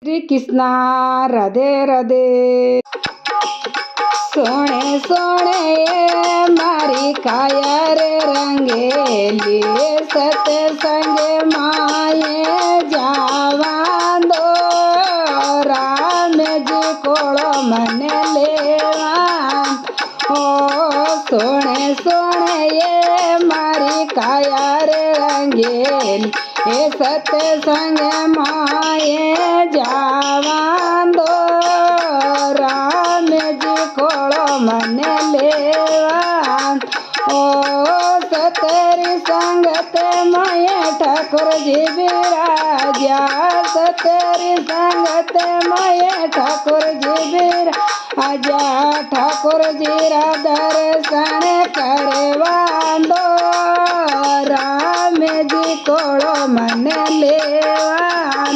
શ્રી કૃષ્ણ રાધે રાધે। સોણે સોણે મારી કાયા રે રંગેલી સત્સંગે માયે જાવા દો રામજી કોળો મને લેવા ઓ સોણે સોણે મારી કાયા રે રંગેલી એ સત્સંગ માયે જાવા દો રામજી કોળો મને લેવા ઓ સતરી સંગત મયે ઠાકોરજી બિરાજ્યા સતરી સંગત મયે ઠાકોરજી બિરાજ્યા ઠાકોરજી રા દર્શન કરવા દો રામજી કોળો મને લેવા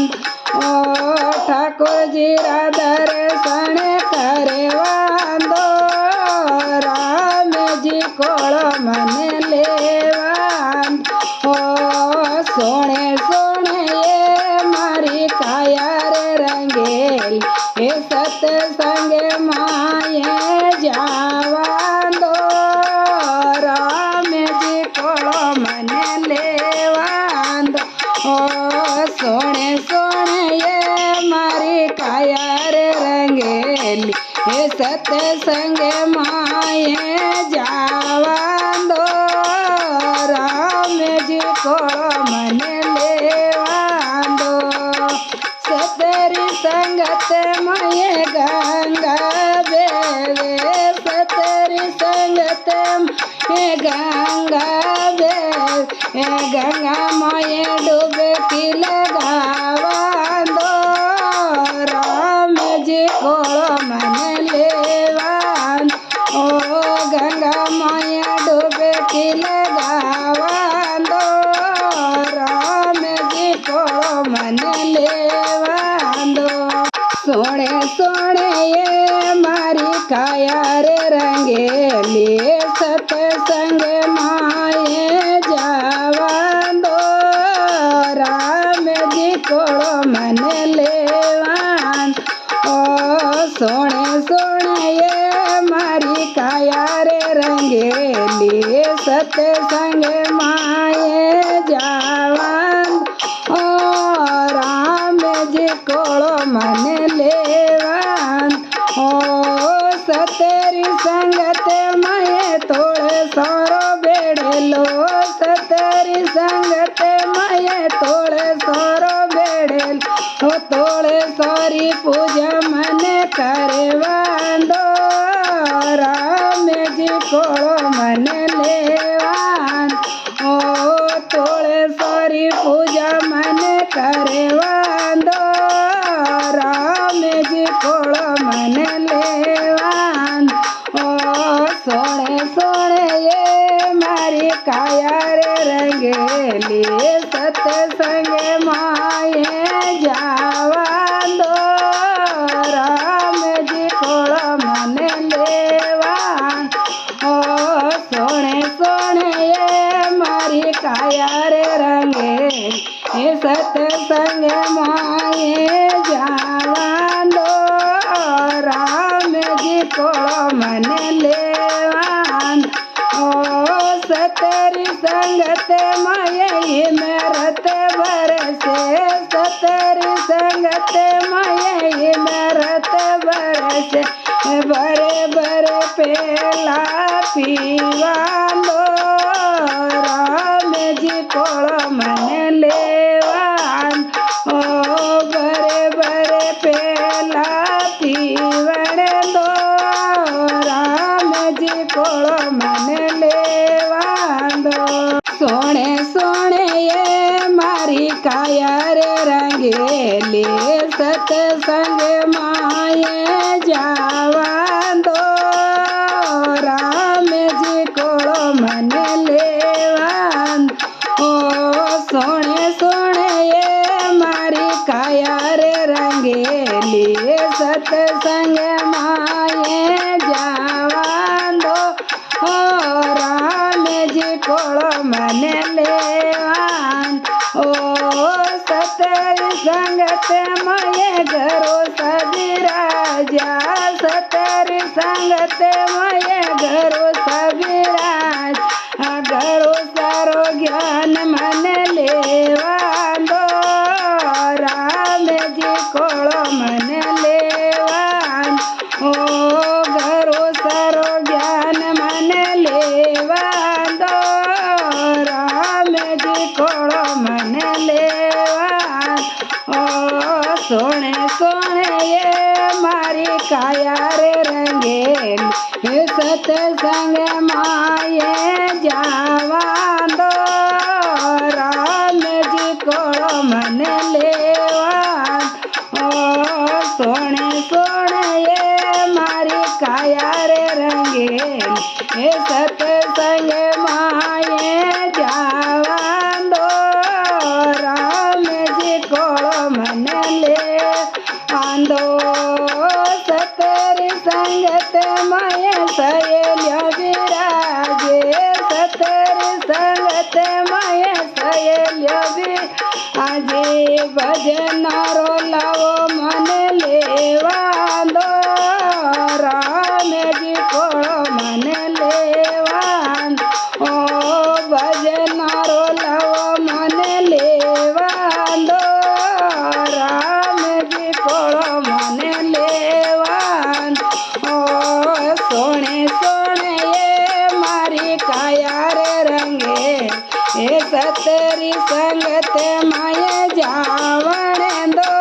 ઓ ઠાકોરજી રા દર્શન કરવા દો રામજી કોળો મને લેવા ઓ સોણે સોણે મારી કાયા રે રંગેલી એ સત્સંગ માયે જાવા દો રામજી કોળો મને લેવા દો ઓ સોણે સોણે મારી કાયા રે રંગેલી એ સત્સંગ માયે જાવા દો રામજી કોળો મને લેવા દો સતરી સંગત મયે ગંગા બેવે સતરી સંગત એ ગંગા બે એ ગંગા મયે ડૂબકી લગાવા દો રામજી કોળો મને લેવા ઓ ગંગા મયે ડૂબકી લગાવા દો રામજી કોળો મને લેવા દો સોણે સોણે મારી કાયા રે રંગેલી સત્સંગ માયે જાવા દો રામજી કોળો મને લેવા ઓ સોણે સોણે મારી કાયા રે રંગેલી સત્સંગ માયે જાવા ઓ રામજી કોળો મને લેવા ઓ સતરી સંગત મયે તોળે સોરો બેડેલો સતરી સંગત મયે તોળે સોરો બેડેલો ઓ તોળે સોરી પૂજા મને કરવા દો રામજી કોળો મને લેવા ઓ તોળે સોરી પૂજા મને કરવા દો રામજી કોળો મને લેવા ઓ સોણે સોણે મારી કાયા રે રંગેલી સત્સંગ માયે જાવા દો રામજી કોળો મને લેવા ઓ સોણે સોણે મારી કાયા રે રંગેલી એ સત્સંગ માયે જાવા દો રામજી કોળો મને લેવા ઓ સતરી સંગત મયે મેરત બરસે સતરી સંગત મયે મેરત બરસે બરે બરે પેલા પીવા દો રામજી કોળો મને લેવા ઓ બરે બરે પેલા પીવણ દો રામજી કોળો મને લેવા દો સોણે સોણે મારી કાયા રે રંગેલી સત્સંગ માયે જાવા દો રામજી કોળો મને લેવા ઓ સોણે સોણે મારી કાયા રે રંગેલી સત્સંગ માયે જાવા દો ઓ રામજી કોળો મને લેવા ઓ સતરી સંગત મયે તે મયે ઘરો સબિરાજ ઘરો સારો જ્ઞાન મને લેવા દો રામજી કોળો મને લેવા ઓ ઘરો સારો જ્ઞાન મને લેવા દો રામજી કોળો મને લેવા ઓ સોણે સોણે એ મારી કાયા રે રંગેલી એ સત્સંગ માએ જાવા દો રામજી કોળો મને લેવા ઓ સોણે સોણે એ મારી કાયા રે રંગેલી એ સત્સંગ માએ જાવા દો રામજી કોળો મને લેવા દો સતરી સંગત મય સયેલ્ય વિરાજે સતરી સંગત મય સયેલ્ય આજે ભજનારો લાવો મને લેવા દો રામજી કોળો મને લેવા ઓ ભજનારો લાવો મને લેવા દો રામજી કોળો મને લેવા ઓ સોણે સોણે એ મારી કાયા રે રંગે એ સતરી સંગત માએ જાવણે દો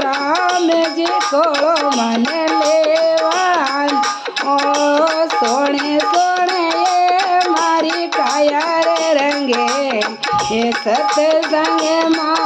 રામજી કોળો મને લેવા ઓ સોણે સોણે એ મારી કાયા રે રંગે એ સત્સંગ માં